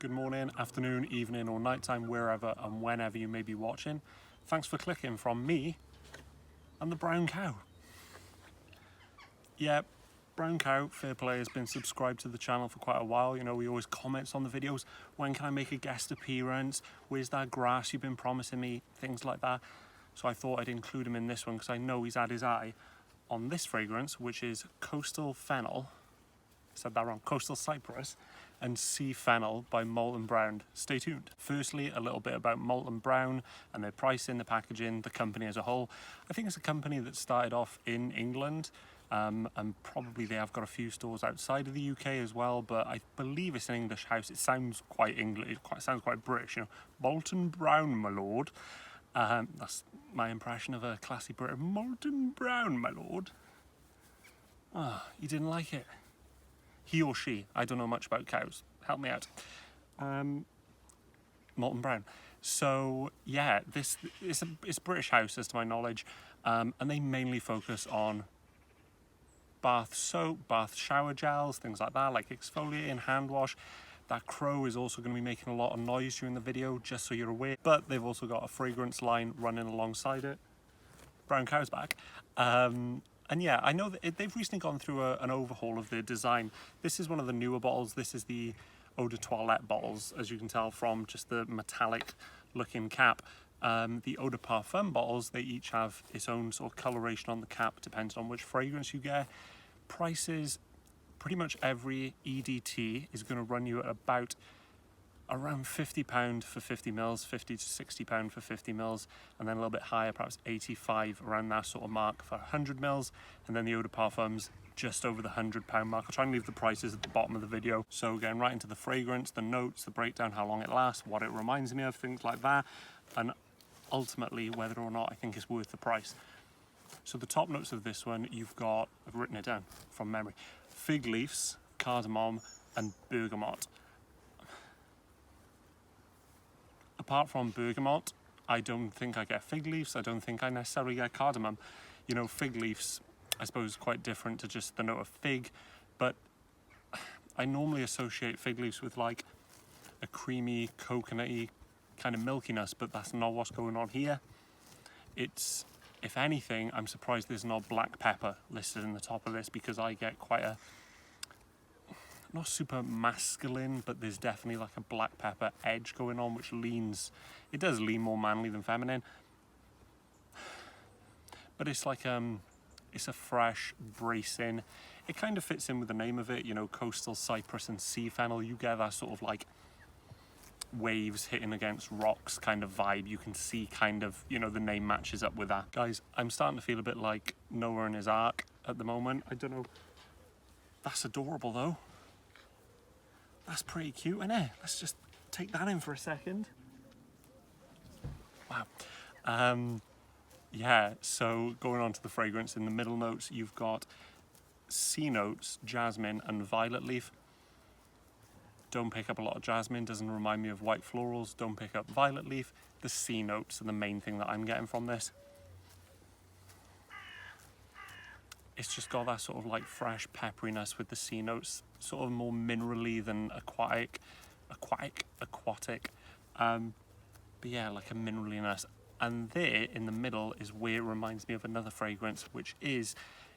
good morning, afternoon, evening or nighttime, wherever and whenever you may be watching. Thanks for clicking from me and the brown cow. Yeah, brown cow, fair play, has been subscribed to the channel for quite a while. You know, he always comments on the videos, when can I make a guest appearance, where's that grass you've been promising me, things like that. So I thought I'd include him in this one because I know he's had his eye on this fragrance, which is Coastal Fennel, said that wrong, Coastal Cypress and Sea Fennel by Molton Brown. Stay tuned. Firstly, a little bit about Molton Brown and their pricing, the packaging, the company as a whole. I think it's a company that started off in England, and probably they have got a few stores outside of the UK as well, but I believe it's an English house. It sounds quite English, it sounds quite British, you know. Molton Brown, my lord. That's my impression of a classy Brit. Molton Brown, my lord. Ah, you didn't like it? He or she, I don't know much about cows, help me out. Molton Brown. So yeah, it's a British house as to my knowledge, and they mainly focus on bath soap, bath shower gels, things like that, like exfoliating, hand wash. That crow is also going to be making a lot of noise during the video, just so you're aware. But they've also got a fragrance line running alongside it. Brown cow's back. And yeah, I know that they've recently gone through an overhaul of their design. This is one of the newer bottles. This is the Eau de Toilette bottles, as you can tell from just the metallic looking cap. The Eau de Parfum bottles, they each have its own sort of coloration on the cap, depends on which fragrance you get. Prices, pretty much every EDT is going to run you at about around £50 for 50 mils, £50 to £60 for 50 mils, and then a little bit higher, perhaps 85 around that sort of mark for 100 mils, and then the Eau de Parfums just over the £100 mark. I'll try and leave the prices at the bottom of the video. So getting right into the fragrance, the notes, the breakdown, how long it lasts, what it reminds me of, things like that, and ultimately whether or not I think it's worth the price. So the top notes of this one, you've got, I've written it down from memory, fig leaves, cardamom, and bergamot. Apart from bergamot, I don't think I get fig leaves. I don't think I necessarily get cardamom. You know, fig leaves, I suppose, quite different to just the note of fig, but I normally associate fig leaves with like a creamy, coconutty kind of milkiness, but that's not what's going on here. It's, if anything, I'm surprised there's not black pepper listed in the top of this, because I get quite a, not super masculine, but there's definitely like a black pepper edge going on, which leans, it does lean more manly than feminine, but it's like it's a fresh, bracing, it kind of fits in with the name of it, you know, Coastal Cypress and Sea Fennel. You get that sort of like waves hitting against rocks kind of vibe. You can see kind of, you know, the name matches up with that. Guys, I'm starting to feel a bit like Noah and his ark at the moment. I don't know, that's adorable though. That's pretty cute, isn't it? Let's just take that in for a second. Wow. Yeah, so going on to the fragrance, in the middle notes, you've got C notes, jasmine and violet leaf. Don't pick up a lot of jasmine, doesn't remind me of white florals. Don't pick up violet leaf. The C notes are the main thing that I'm getting from this. It's just got that sort of like fresh pepperiness with the C notes, sort of more minerally than aquatic. But yeah, like a mineraliness. And there in the middle is where it reminds me of another fragrance, which is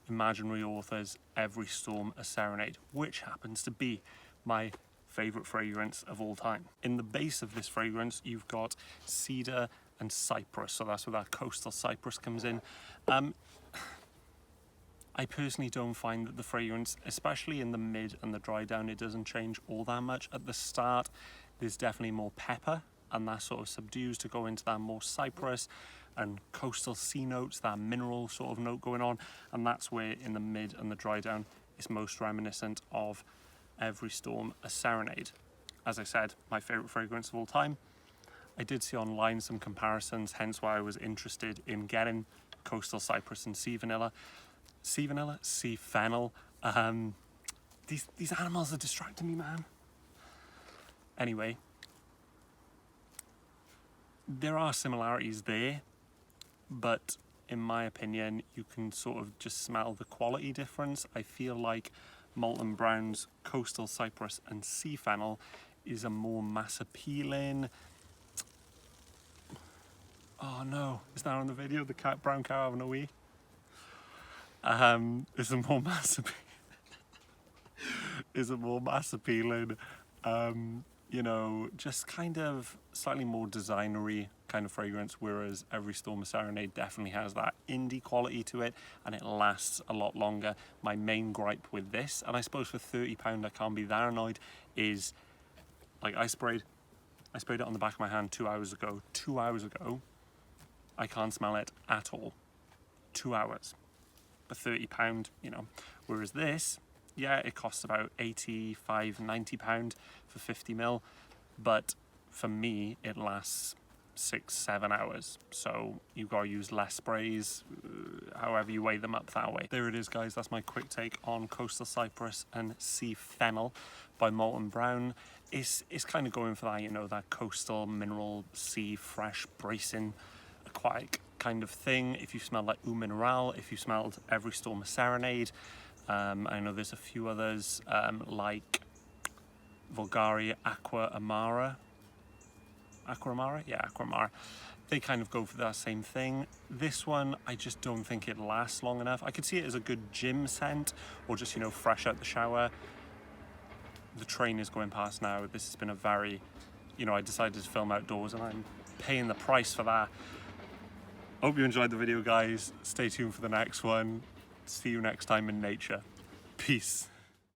Imaginary Author's Every Storm a Serenade, which happens to be my favorite fragrance of all time. In the base of this fragrance, you've got cedar and cypress, so that's where that Coastal Cypress comes in. I personally don't find that the fragrance, especially in the mid and the dry down, it doesn't change all that much. At the start, there's definitely more pepper, and that sort of subdues to go into that more cypress and coastal sea notes, that mineral sort of note going on, and that's where in the mid and the dry down, it's most reminiscent of Every Storm a Serenade. As I said, my favorite fragrance of all time. I did see online some comparisons, hence why I was interested in getting Coastal Cypress and Sea Vanilla. Sea Fennel. These animals are distracting me, man. Anyway, there are similarities there, but in my opinion, you can sort of just smell the quality difference. I feel like Molton Brown's Coastal Cypress and Sea Fennel is a more mass appealing. Oh no, is that on the video? The brown cow having a wee? Is a more mass is a more mass appealing, you know, just kind of slightly more designery kind of fragrance, whereas Every Storm a Serenade definitely has that indie quality to it, and it lasts a lot longer. My main gripe with this, and I suppose for £30 I can't be that annoyed, is like I sprayed it on the back of my hand 2 hours ago. 2 hours ago, I can't smell it at all. 2 hours. But £30, you know. Whereas this, yeah, it costs about £85, £90 for 50ml, but for me, it lasts 6-7 hours. So you've got to use less sprays, however you weigh them up that way. There it is, guys. That's my quick take on Coastal Cypress and Sea Fennel by Molton Brown. It's kind of going for that, you know, that coastal mineral, sea, fresh, bracing, aquatic kind of thing. If you smell like Eau Mineral, if you smelled Every Storm a Serenade, I know there's a few others like Vulgaria Aqua Amara. Aqua Amara? Yeah, Aqua Amara. They kind of go for that same thing. This one, I just don't think it lasts long enough. I could see it as a good gym scent, or just, you know, fresh out the shower. The train is going past now. This has been a very, you know, I decided to film outdoors and I'm paying the price for that. Hope you enjoyed the video, guys. Stay tuned for the next one. See you next time in nature. Peace.